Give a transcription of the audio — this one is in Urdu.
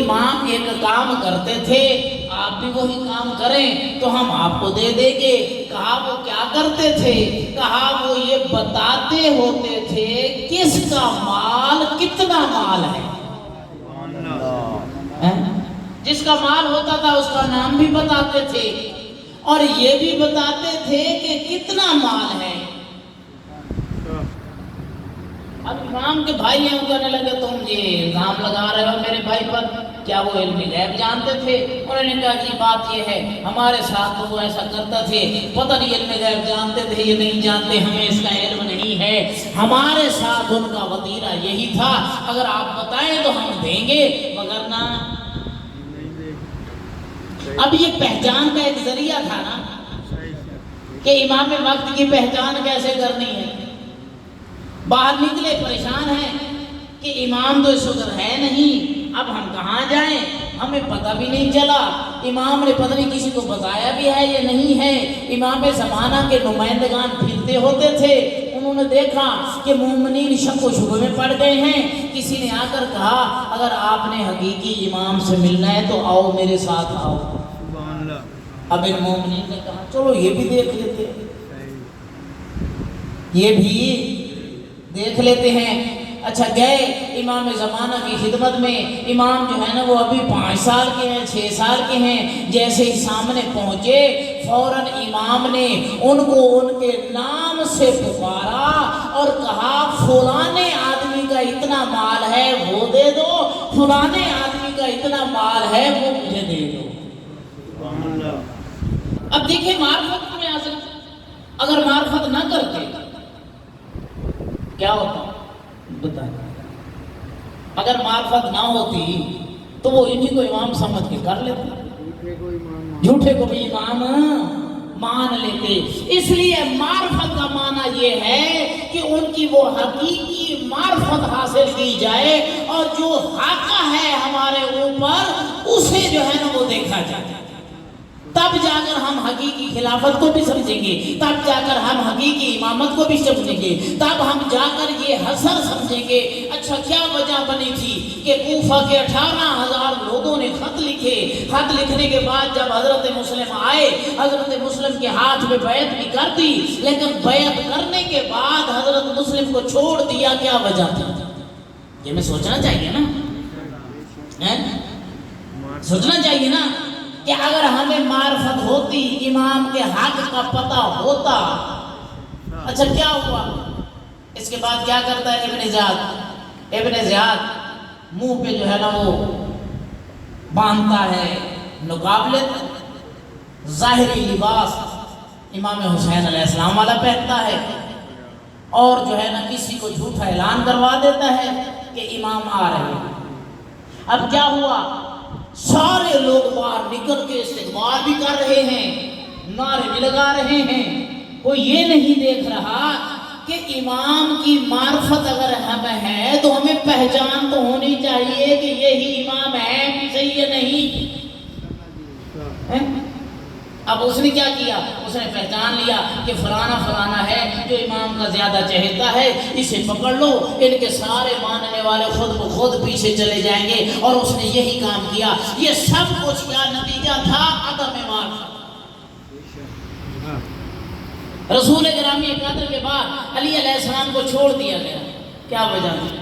امام ایک کام کرتے تھے، آپ بھی وہی کام کریں تو ہم آپ کو دے دیں گے۔ کہا وہ کیا کرتے تھے؟ کہا وہ یہ بتاتے ہوتے تھے کس کا مال کتنا مال ہے۔ جس کا مال ہوتا تھا اس کا نام بھی بتاتے تھے اور یہ بھی بتاتے تھے کہ کتنا مال ہے۔ اب امام کے بھائی ہیں کہنے لگے تم یہ الزام لگا رہے ہو میرے بھائی پر، کیا وہ علم غیب جانتے تھے؟ انہوں نے کہا کہ بات یہ ہے ہمارے ساتھ تو وہ ایسا کرتا تھے، پتہ نہیں علم غیب جانتے تھے یہ نہیں جانتے، ہمیں اس کا علم نہیں ہے، ہمارے ساتھ ان کا وطیرہ یہی تھا، اگر آپ بتائیں تو ہم دیں گے وگرنہ۔ اب یہ پہچان کا ایک ذریعہ تھا نا کہ امام وقت کی پہچان کیسے کرنی ہے۔ باہر نکلے پریشان ہیں کہ امام تو اس وقت ہے نہیں، اب ہم کہاں جائیں، ہمیں پتہ بھی نہیں چلا، امام نے پتہ نہیں کسی کو بتایا بھی ہے یہ نہیں ہے۔ امام زمانہ کے نمائندگان پھرتے ہوتے تھے، انہوں نے دیکھا کہ مومنین شک و شبہ میں پڑ گئے ہیں، کسی نے آ کر کہا اگر آپ نے حقیقی امام سے ملنا ہے تو آؤ میرے ساتھ آؤ۔ اب ان مومنین نے کہا چلو یہ بھی دیکھ لیتے ہیں، یہ بھی دیکھ لیتے ہیں۔ اچھا گئے امام زمانہ کی خدمت میں، امام جو ہے نا وہ ابھی 5 سال کے ہیں 6 سال کے ہیں، جیسے ہی سامنے پہنچے فوراً امام نے ان کو ان کے نام سے پکارا اور کہا فلانے آدمی کا اتنا مال ہے وہ دے دو، فلانے آدمی کا اتنا مال ہے وہ مجھے دے دو۔ اب دیکھیں معرفت میں اگر معرفت نہ کرتے کیا ہوتا بتائیں، اگر معرفت نہ ہوتی تو وہ انہی کو امام سمجھ کے کر لیتے، جھوٹے کو بھی امام مان لیتے۔ اس لیے معرفت کا معنی یہ ہے کہ ان کی وہ حقیقی معرفت حاصل کی جائے اور جو حق ہے ہمارے اوپر اسے جو ہے نا وہ دیکھا جائے، تب جا کر ہم حقیقی خلافت کو بھی سمجھیں گے، تب جا کر ہم حقیقی امامت کو بھی سمجھیں گے، تب ہم جا کر یہ حسر سمجھیں گے۔ اچھا کیا وجہ بنی تھی کہ کوفہ کے 18,000 لوگوں نے خط لکھے، خط لکھنے کے بعد جب حضرت مسلم آئے، حضرت مسلم کے ہاتھ میں بیعت بھی کر دی، لیکن بیعت کرنے کے بعد حضرت مسلم کو چھوڑ دیا، کیا وجہ تھی؟ یہ میں سوچنا چاہیے نا، سوچنا چاہیے نا کہ اگر ہمیں معرفت ہوتی، امام کے حق کا پتہ ہوتا۔ اچھا کیا ہوا؟ اس کے بعد کیا کرتا ہے ابن زیاد منہ پہ جو ہے نا وہ باندھتا ہے نقاب، لیتا ظاہری لباس امام حسین علیہ السلام والا پہنتا ہے اور جو ہے نا کسی کو جھوٹا اعلان کروا دیتا ہے کہ امام آ رہے ہیں۔ اب کیا ہوا؟ سارے لوگ باہر نکل کے استقبال بھی کر رہے ہیں، نعرے بھی لگا رہے ہیں، کوئی یہ نہیں دیکھ رہا کہ امام کی معرفت اگر ہمیں ہے تو ہمیں پہچان تو ہونی چاہیے کہ یہی امام ہے بھی صحیح ہے نہیں۔ اب اس نے کیا کیا؟ اس نے پہچان لیا کہ فلانا فلانا ہے جو امام کا زیادہ چہتا ہے، اسے پکڑ لو، ان کے سارے ماننے والے خود بخود پیچھے چلے جائیں گے، اور اس نے یہی کام کیا۔ یہ سب کچھ کیا نتیجہ تھا؟ عدم معرفت۔ رسول گرامی قدر کے بعد علی علیہ السلام کو چھوڑ دیا گیا، کیا وجہ تھی؟